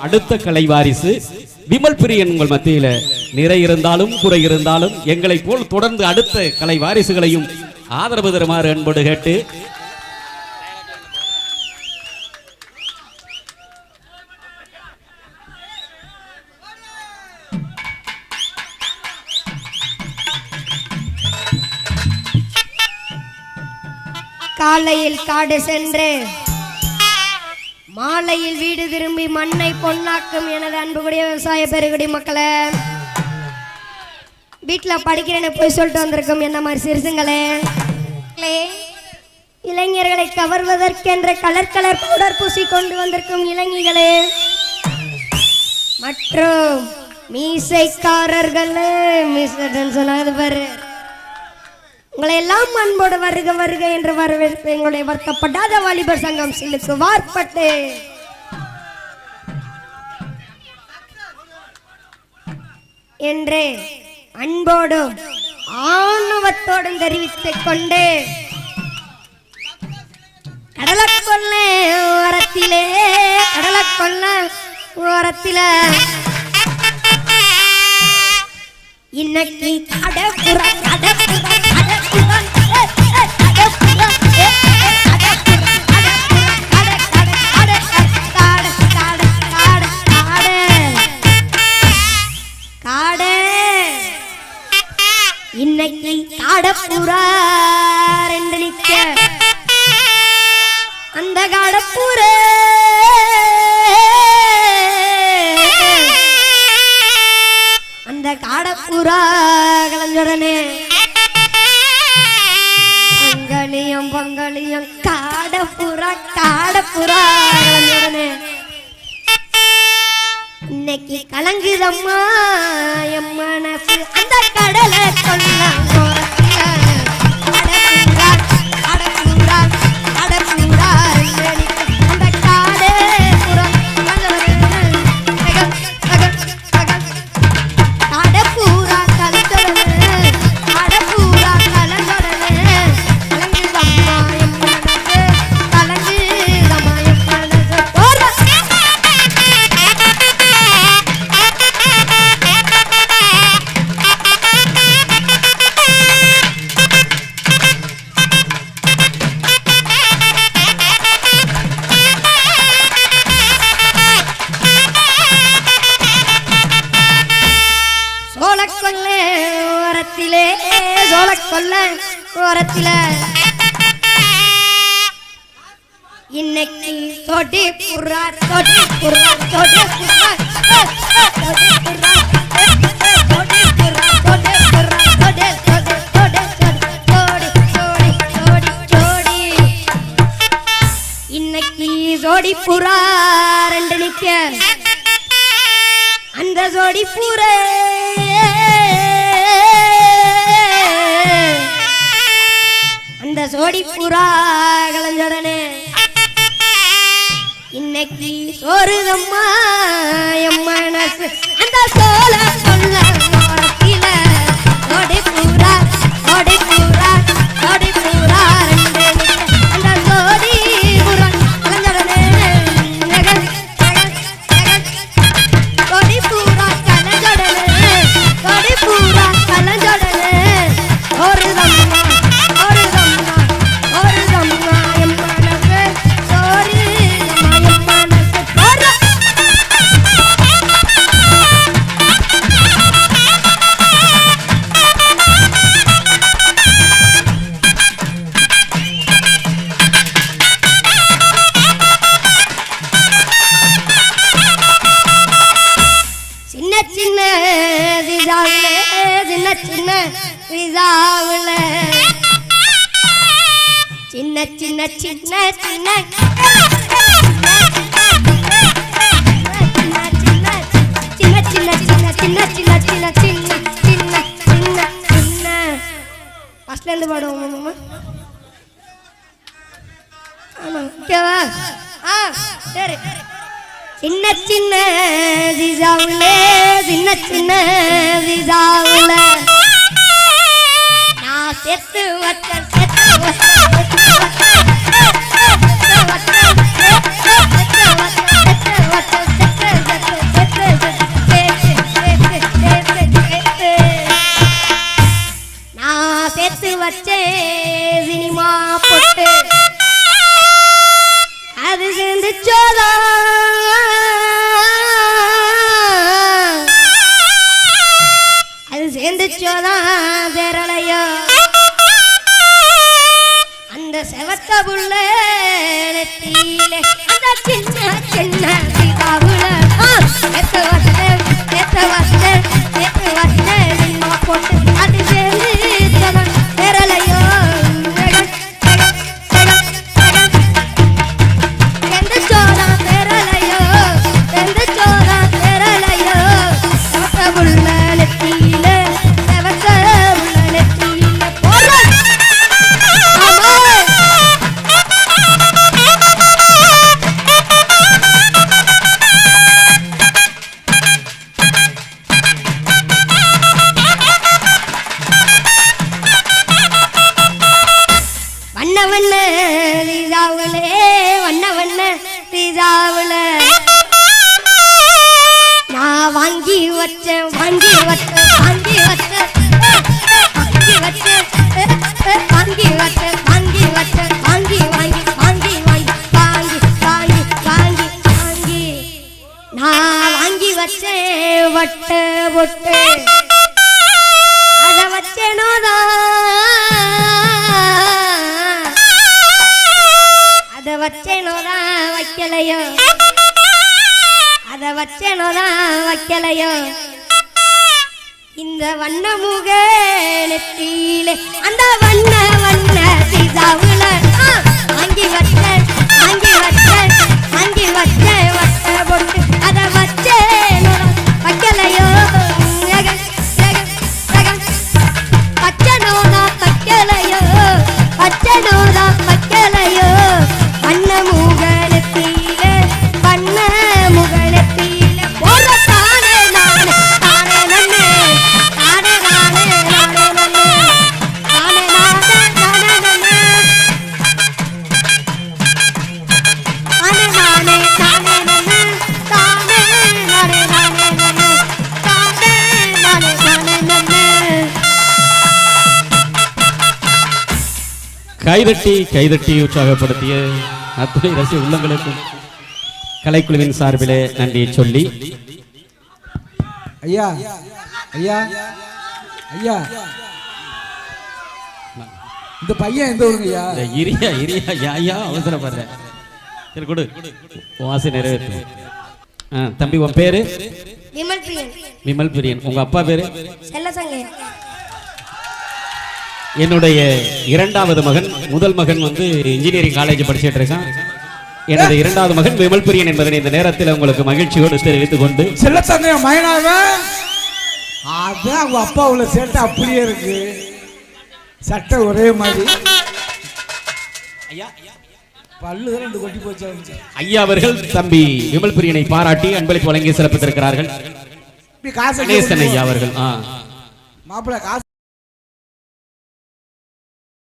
அடுத்த கலை வாரிசு விமல் பிரியன் உங்கள் மத்தியில நிறை இருந்தாலும் குறை இருந்தாலும் எங்களை போல் தொடர்ந்து அடுத்த கலை வாரிசுகளையும் ஆதரவு தருமாறு அன்போடு கேட்டு காலையில் காடு சென்று மாலையில் வீடு திரும்பி மண்ணை பொன்னாக்கும் எனது அன்புக்குரிய விவசாய பெருகுடி மக்களே, வீட்டில் படிக்கிறேன்னு போய் சொல்லிட்டு வந்திருக்கும் என்ன மாதிரி சிறுசுங்களே, இளைஞர்களை கவர்வதற்கென்ற கலர் கலர் பவுடர் பூசி கொண்டு வந்திருக்கும் இளைஞர்களே மற்றும் மீசைக்காரர்களே, மீசைன்னு சொன்னாது பாரு, உங்களை எல்லாம் அன்போடு வருக வருக என்று வரவேற்பு எங்களுடைய வருத்தப்படாத வாலிபர் சங்கம் சிலுக்கு வார்பட்டு என்று அன்போடும் ஆணவத்தோடும் தெரிவித்துக் கொண்டு கடலக்கொள்ள ஓரத்திலே கடலக்கொள்ள ஓரத்திலே இன்னைக்கு கடப்புற கடப்புற இன்னைக்கு காடப்புறா ரெண்டு நிக்க அந்த காடப்புற அந்த காடப்புறா கலஞ்சுடனே அங்கலியம் பங்கலியம் காடப்புறா காடப்புறா கலஞ்சுடனே இன்னைக்கு கலங்குதம்மா என் மனசு அந்த கடலை கொள்ள இன்னைக்கு தொடி புறா தொடி புறா தொடி புறா தொடி புறா தொடி புறா தொடி புறா தொடி தொடி தொடி தொடி தொடி தொடி இன்னைக்கு ஜோடி புறா ரெண்டு நிக்க அந்த ஜோடி புறா அந்த ஜோடி புறா கலஞ்சடனே இன்னைக்கு சோறுதம்மா என் மனசு அந்த சோழ சொல்ல ஓரத்தில ஜோடி புறா ஜோடி புறா ஜோடி புறா ரெண்டு அந்த ஜோடி புறா கலஞ்சடனே ஜோடி புறா கலஞ்சடனே ஜோடி புறா கலஞ்சடனே சோறுதம்மா சின்ன சின்ன சின்ன சின்ன சின்ன சின்ன சின்ன சின்ன சின்ன சின்ன சின்ன சின்ன சின்ன சின்ன ஃபர்ஸ்ட்ல இருந்து பாடுவோம் மாமா. ஆமா ஓகேவா? சரி. சின்ன சின்ன திசாவுல சின்ன சின்ன திசாவுல நான் செத்து வச்ச செத்து வச்ச செத்து வச்ச வச்சேன் வாங்கி வச்சேன் வாங்கி வச்சேன் வாங்கி வச்சேன் வாங்கி வச்சேன் வாங்கி வச்சேன் வாங்கி வாங்கி வாங்கி வாங்கி வாங்கி வாங்கி வாங்கி வாங்கி நான் வாங்கி வச்சேன் வட்ட பொட்டு அத வச்சேனோதான் அத வச்சேனோதான் வைக்கலையோ அத வச்சேனோதான் வைக்கலையோ இந்த வண்ண முக நெத்தியிலே அந்த வண்ண வண்ண சீதாவுல வாங்கி வச்சேன் வாங்கி வச்சேன் வாங்கி வச்சேன் வட்ட பொட்டு அத வச்சேனோதான் வைக்கலையோ பச்சனோதா வைக்கலையோ பச்சனோதா வைக்கலையோ வண்ண முகலத்திலே வண்ண முகலத்திலே ஒரு தானே நானே தானே நன்னே தானே நானே நானே நன்னே தானே நானே நானே நன்னே தானே நானே நானே நன்னே தானே நானே நானே நன்னே தானே நானே நானே நன்னே கைதட்டி உற்சாகப்படுத்திய அத்துணை ரசிக உள்ளங்களுக்கும் கலைக்குழுவின் சார்பிலே நன்றியை சொல்லி ஐயா ஐயா ஐயா இந்த பையன் எந்த ஊருங்க ஐயா? இந்த இரியா இரியா யாயா அவசரப்படுற சரி கொடு வாசி நிறைவேற்று தம்பி உன் பேரு விமல் பிரியன் விமல் பிரியன் உங்க அப்பா பேரு செல்லசங்கையா என்னுடைய இரண்டாவது மகன் முதல் மகன் வந்து இன்ஜினியரிங் காலேஜ் படிச்சிட்டு இருக்கான் எனது இரண்டாவது மகன் விமல் பிரியன் என்பதனை இந்த நேரத்தில் உங்களுக்கு மகிழ்ச்சியோடு தெரிவித்துக் கொண்டு செல்லத்தங்க மயனாக அதான் அவங்க அப்பா உள்ள சேட்டை அப்படியே இருக்கு சட்டை ஒரே மாதிரி பல்லு ரெண்டு கொட்டி போச்சு ஐயா அவர்கள் தம்பி விமல் பிரியனை பாராட்டி அன்பளிப்பு வழங்கி சிறப்பித்திருக்கிறார்கள் காசு கணேசன் ஐயா அவர்கள் மாப்பிள்ளை காசு